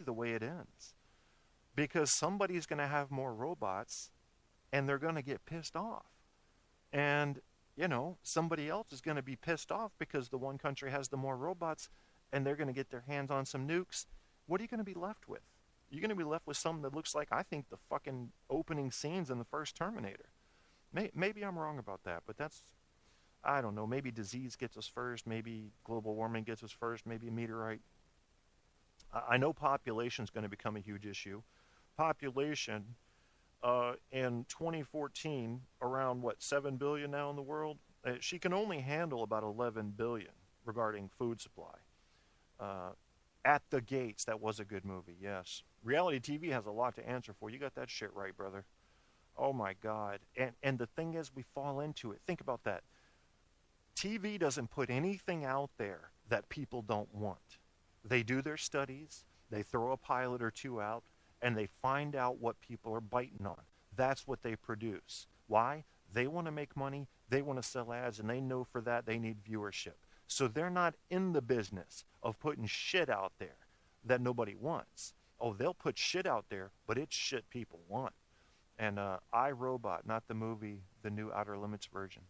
the way it ends. Because somebody's going to have more robots and they're going to get pissed off. And, somebody else is going to be pissed off because the one country has the more robots and they're going to get their hands on some nukes. What are you going to be left with? You're going to be left with something that looks like, I think, the fucking opening scenes in the first Terminator. Maybe I'm wrong about that, but I don't know. Maybe disease gets us first. Maybe global warming gets us first. Maybe a meteorite. I know population is going to become a huge issue. Population in 2014, around 7 billion now in the world. She can only handle about 11 billion regarding food supply. At the Gates, that was a good movie, yes. Reality TV has a lot to answer for. You got that shit right, brother. Oh my God. And the thing is, we fall into it. Think about that. TV doesn't put anything out there that people don't want. They do their studies, they throw a pilot or two out, and they find out what people are biting on. That's what they produce. Why? They want to make money, they want to sell ads, and they know for that they need viewership. So they're not in the business of putting shit out there that nobody wants. Oh, they'll put shit out there, but it's shit people want. And iRobot, not the movie, the new Outer Limits version.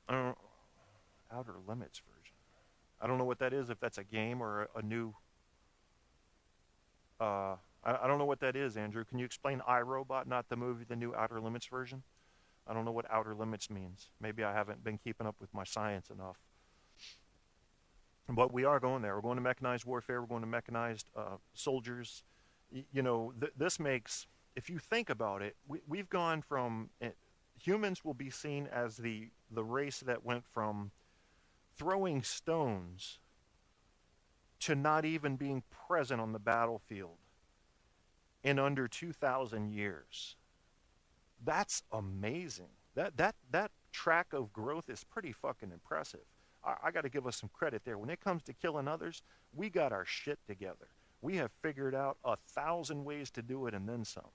Outer Limits version. I don't know what that is, if that's a game or a new... I don't know what that is, Andrew. Can you explain iRobot, not the movie, the new Outer Limits version? I don't know what Outer Limits means. Maybe I haven't been keeping up with my science enough. But we are going there. We're going to mechanized warfare. We're going to mechanized soldiers. This makes... If you think about it, we've gone from... humans will be seen as the race that went from throwing stones to not even being present on the battlefield in under 2,000 years. That's amazing. That track of growth is pretty fucking impressive. I got to give us some credit there. When it comes to killing others, we got our shit together. We have figured out 1,000 ways to do it and then some.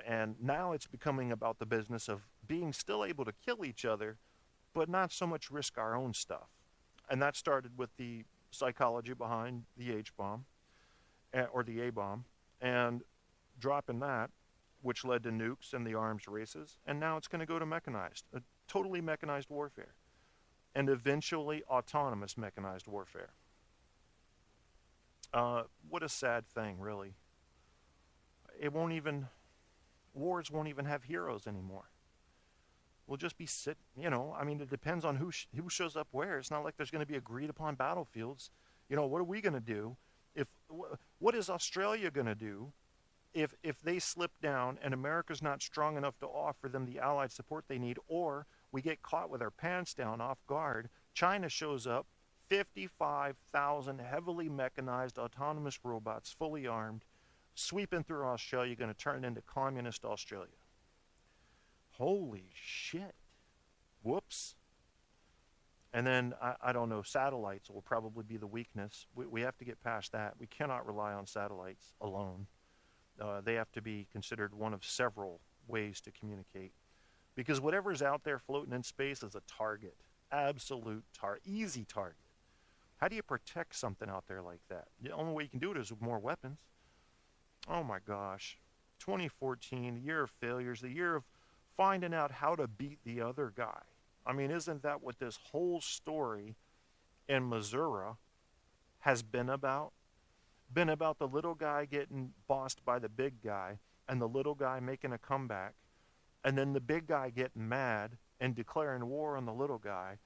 And now it's becoming about the business of being still able to kill each other, but not so much risk our own stuff. And that started with the psychology behind the H-bomb, or the A-bomb, and dropping that, which led to nukes and the arms races, and now it's going to go to mechanized, totally mechanized warfare, and eventually autonomous mechanized warfare. What a sad thing, really. Wars won't even have heroes anymore. We'll just be it depends on who shows up where. It's not like there's going to be agreed upon battlefields. What are we going to do? What is Australia going to do if they slip down and America's not strong enough to offer them the allied support they need, or we get caught with our pants down off guard, China shows up, 55,000 heavily mechanized autonomous robots, fully armed, sweeping through Australia, going to turn into communist Australia. Holy shit. Whoops. And then, I don't know, satellites will probably be the weakness. We have to get past that. We cannot rely on satellites alone. They have to be considered one of several ways to communicate. Because whatever's out there floating in space is a target. Absolute easy target. How do you protect something out there like that? The only way you can do it is with more weapons. Oh my gosh. 2014, the year of failures, the year of finding out how to beat the other guy. I mean, isn't that what this whole story in Missouri has been about? Been about the little guy getting bossed by the big guy and the little guy making a comeback, and then the big guy getting mad and declaring war on the little guy.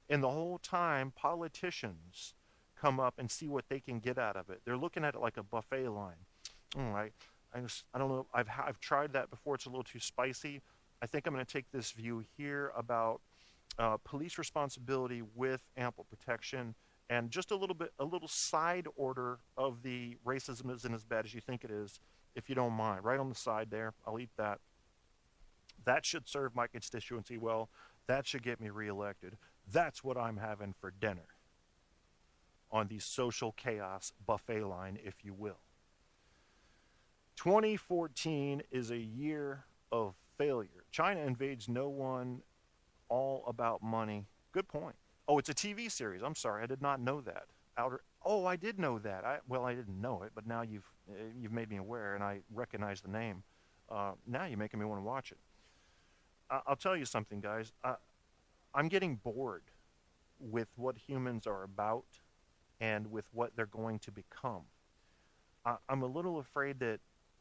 And the whole time, politicians come up and see what they can get out of it. They're looking at it like a buffet line. I don't know. I've tried that before. It's a little too spicy. I think I'm going to take this view here about police responsibility with ample protection, and just a little side order of the racism isn't as bad as you think it is, if you don't mind. Right on the side there. I'll eat that. That should serve my constituency well. That should get me reelected. That's what I'm having for dinner on the social chaos buffet line, if you will. 2014 is a year of failure. China invades no one, all about money. Good point. Oh, it's a TV series. I'm sorry, I did not know that. Oh, I did know that. Well, I didn't know it, but now you've made me aware, and I recognize the name. Now you're making me want to watch it. I'll tell you something, guys. I'm getting bored with what humans are about and with what they're going to become. I'm a little afraid that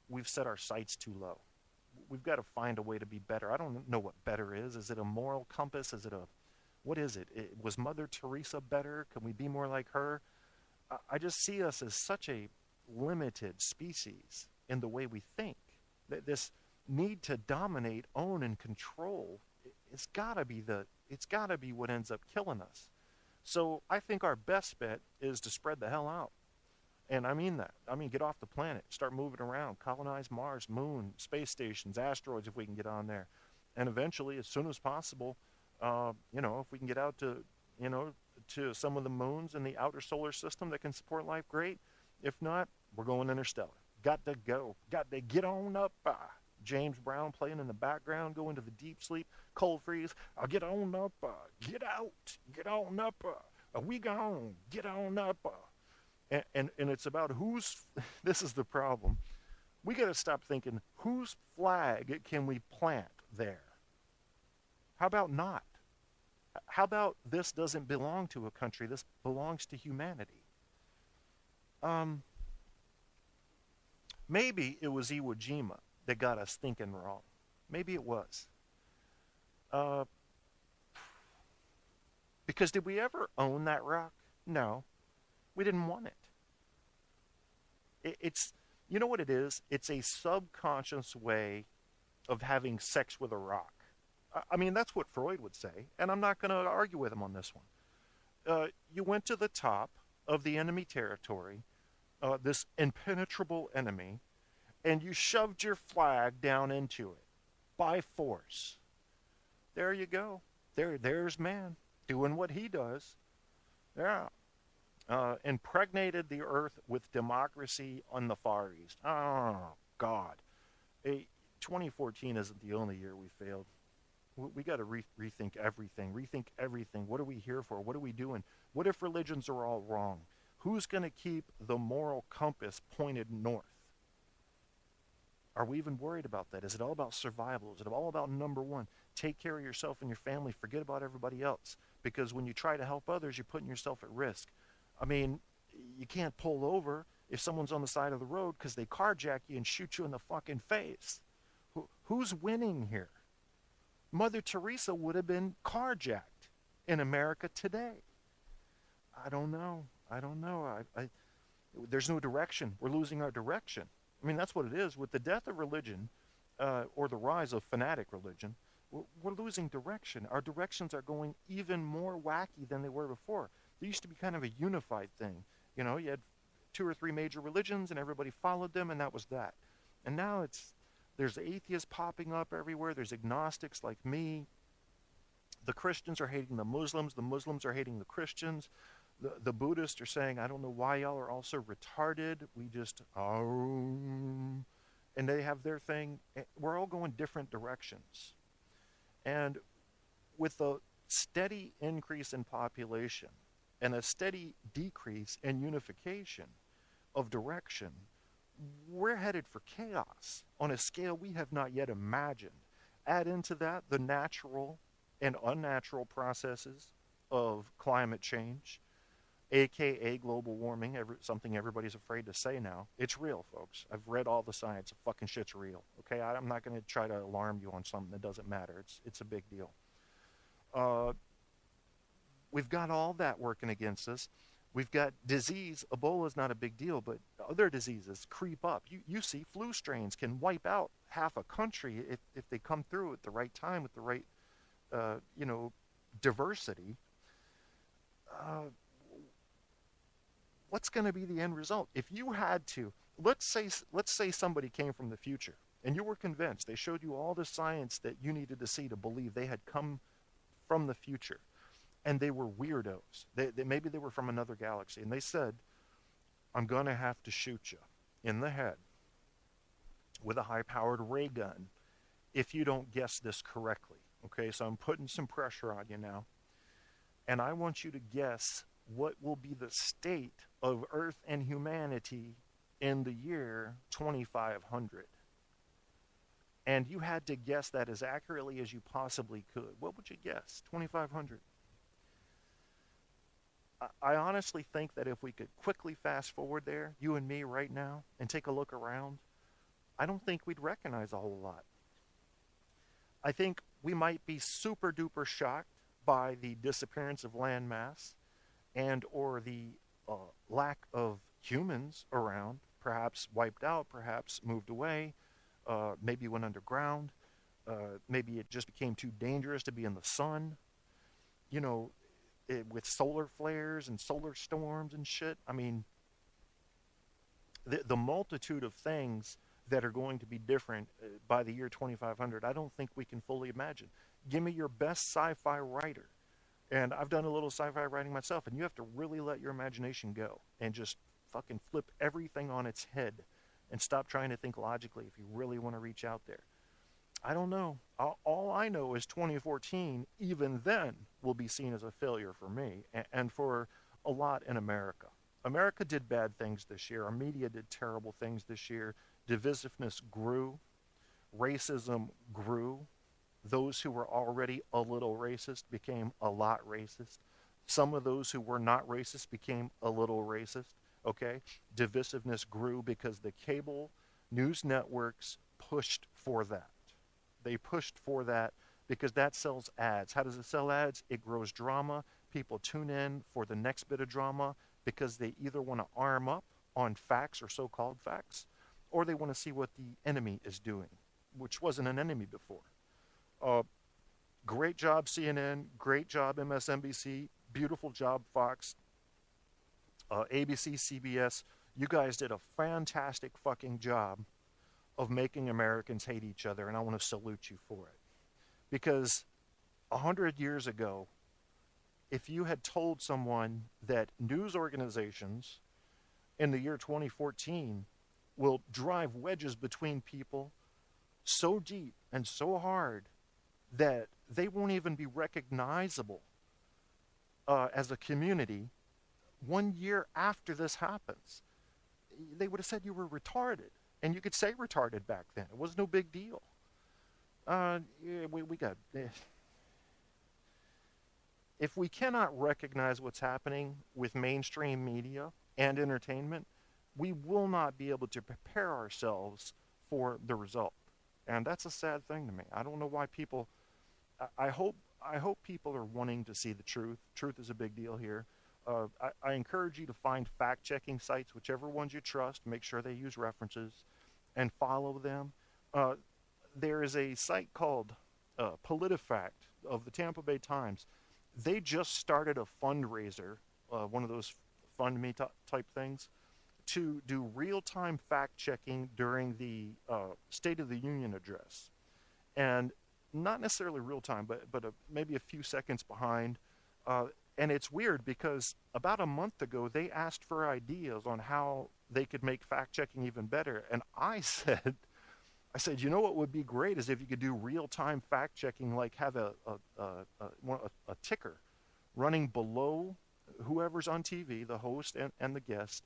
we've set our sights too low. We've got to find a way to be better. I don't know what better is. Is it a moral compass? Is it a what is it? Was Mother Teresa better? Can we be more like her? I just see us as such a limited species in the way we think. This need to dominate, own, and control, it's gotta be what ends up killing us. So I think our best bet is to spread the hell out. And I mean that. I mean, get off the planet, start moving around, colonize Mars, Moon, space stations, asteroids if we can get on there. And eventually, as soon as possible, if we can get out to, to some of the moons in the outer solar system that can support life, great. If not, we're going interstellar. Got to go. Got to get on up. James Brown playing in the background, going to the deep sleep, cold freeze. I'll get on up. Get out. Get on up. We gone. Get on up. And it's about this is the problem. We got to stop thinking, whose flag can we plant there? How about not? How about this doesn't belong to a country, this belongs to humanity? Maybe it was Iwo Jima that got us thinking wrong. Maybe it was. Because did we ever own that rock? No. We didn't want it. It's, you know what it is? It's a subconscious way of having sex with a rock. I mean, that's what Freud would say, and I'm not going to argue with him on this one. You went to the top of the enemy territory, this impenetrable enemy, and you shoved your flag down into it by force. There you go. There's man doing what he does. Yeah. Impregnated the earth with democracy on the Far East. Oh, God. 2014 isn't the only year we failed. We got to rethink everything. Rethink everything. What are we here for? What are we doing? What if religions are all wrong? Who's going to keep the moral compass pointed north? Are we even worried about that? Is it all about survival? Is it all about number one? Take care of yourself and your family. Forget about everybody else. Because when you try to help others, you're putting yourself at risk. I mean, you can't pull over if someone's on the side of the road because they carjack you and shoot you in the fucking face. Who's winning here? Mother Teresa would have been carjacked in America today. I don't know. There's no direction. We're losing our direction. I mean, that's what it is. With the death of religion, or the rise of fanatic religion, we're losing direction. Our directions are going even more wacky than they were before. There used to be kind of a unified thing. You know, you had 2 or 3 major religions and everybody followed them, and that was that. And now there's atheists popping up everywhere. There's agnostics like me. The Christians are hating the Muslims are hating the Christians. The Buddhists are saying, I don't know why y'all are all so retarded. We just, and they have their thing. We're all going different directions. And with a steady increase in population and a steady decrease in unification of direction, we're headed for chaos on a scale we have not yet imagined. Add into that the natural and unnatural processes of climate change, aka global warming, something everybody's afraid to say now. It's real, folks. I've read all the science. Fucking shit's real. Okay, I'm not going to try to alarm you on something that doesn't matter. It's a big deal. We've got all that working against us. We've got disease. Ebola's not a big deal, but other diseases creep up. You see, flu strains can wipe out half a country if they come through at the right time with the right, diversity. What's going to be the end result? If you had to, let's say somebody came from the future and you were convinced, they showed you all the science that you needed to see to believe they had come from the future, and they were weirdos. Maybe they were from another galaxy, and they said, I'm going to have to shoot you in the head with a high-powered ray gun if you don't guess this correctly. Okay, so I'm putting some pressure on you now, and I want you to guess what will be the state of Earth and humanity in the year 2500. And you had to guess that as accurately as you possibly could. What would you guess? 2500. I honestly think that if we could quickly fast forward there, you and me right now, and take a look around, I don't think we'd recognize a whole lot. I think we might be super duper shocked by the disappearance of land mass and or the lack of humans around, perhaps wiped out, perhaps moved away, maybe went underground, maybe it just became too dangerous to be in the sun. You know, with solar flares and solar storms and shit. I mean, the multitude of things that are going to be different by the year 2500, I don't think we can fully imagine. Give me your best sci-fi writer. And I've done a little sci-fi writing myself, and you have to really let your imagination go and just fucking flip everything on its head and stop trying to think logically if you really want to reach out there. I don't know. All I know is 2014, even then, will be seen as a failure for me and for a lot in America. America did bad things this year. Our media did terrible things this year. Divisiveness grew. Racism grew. Those who were already a little racist became a lot racist. Some of those who were not racist became a little racist. Okay? Divisiveness grew because the cable news networks pushed for that. They pushed for that because that sells ads. How does it sell ads? It grows drama. People tune in for the next bit of drama because they either want to arm up on facts or so-called facts, or they want to see what the enemy is doing, which wasn't an enemy before. Great job, CNN. Great job, MSNBC. Beautiful job, Fox. ABC, CBS. You guys did a fantastic fucking job of making Americans hate each other, and I want to salute you for it. Because 100 years ago, if you had told someone that news organizations in the year 2014 will drive wedges between people so deep and so hard that they won't even be recognizable as a community 1 year after this happens, they would have said you were retarded. And you could say retarded back then. It was no big deal. We got... If we cannot recognize what's happening with mainstream media and entertainment, we will not be able to prepare ourselves for the result. And that's a sad thing to me. I don't know why people... I hope people are wanting to see the truth. Truth is a big deal here. I encourage you to find fact-checking sites, whichever ones you trust. Make sure they use references and follow them. There is a site called PolitiFact of the Tampa Bay Times. They just started a fundraiser, one of those fund me type things, to do real-time fact-checking during the State of the Union address. And not necessarily real-time, but maybe a few seconds behind. And it's weird because about a month ago, they asked for ideas on how they could make fact-checking even better. And I said, you know what would be great is if you could do real-time fact-checking, like have a ticker running below whoever's on TV, the host and the guest,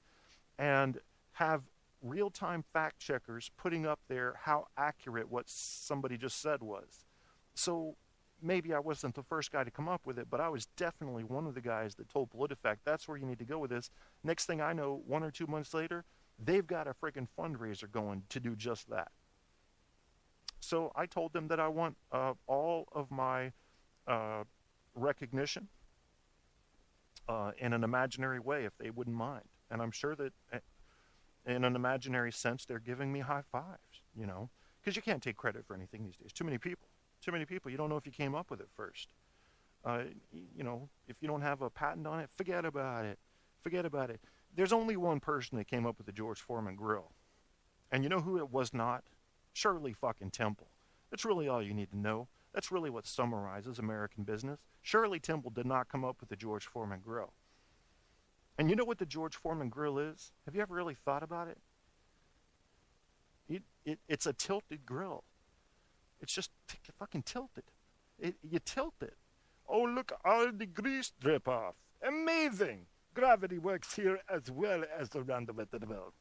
and have real-time fact-checkers putting up there how accurate what somebody just said was. So maybe I wasn't the first guy to come up with it, but I was definitely one of the guys that told PolitiFact, that's where you need to go with this. Next thing I know, 1 or 2 months later, they've got a friggin' fundraiser going to do just that. So I told them that I want all of my recognition in an imaginary way, if they wouldn't mind. And I'm sure that in an imaginary sense, they're giving me high fives, you know, because you can't take credit for anything these days. Too many people. You don't know if you came up with it first. You know, if you don't have a patent on it, forget about it. There's only one person that came up with the George Foreman grill. And you know who it was not? Shirley fucking Temple. That's really all you need to know. That's really what summarizes American business. Shirley Temple did not come up with the George Foreman grill. And you know what the George Foreman grill is? Have you ever really thought about it? It's a tilted grill. It's just fucking tilted. You tilt it. Oh, look, all the grease drip off. Amazing. Gravity works here as well as the random at the bell.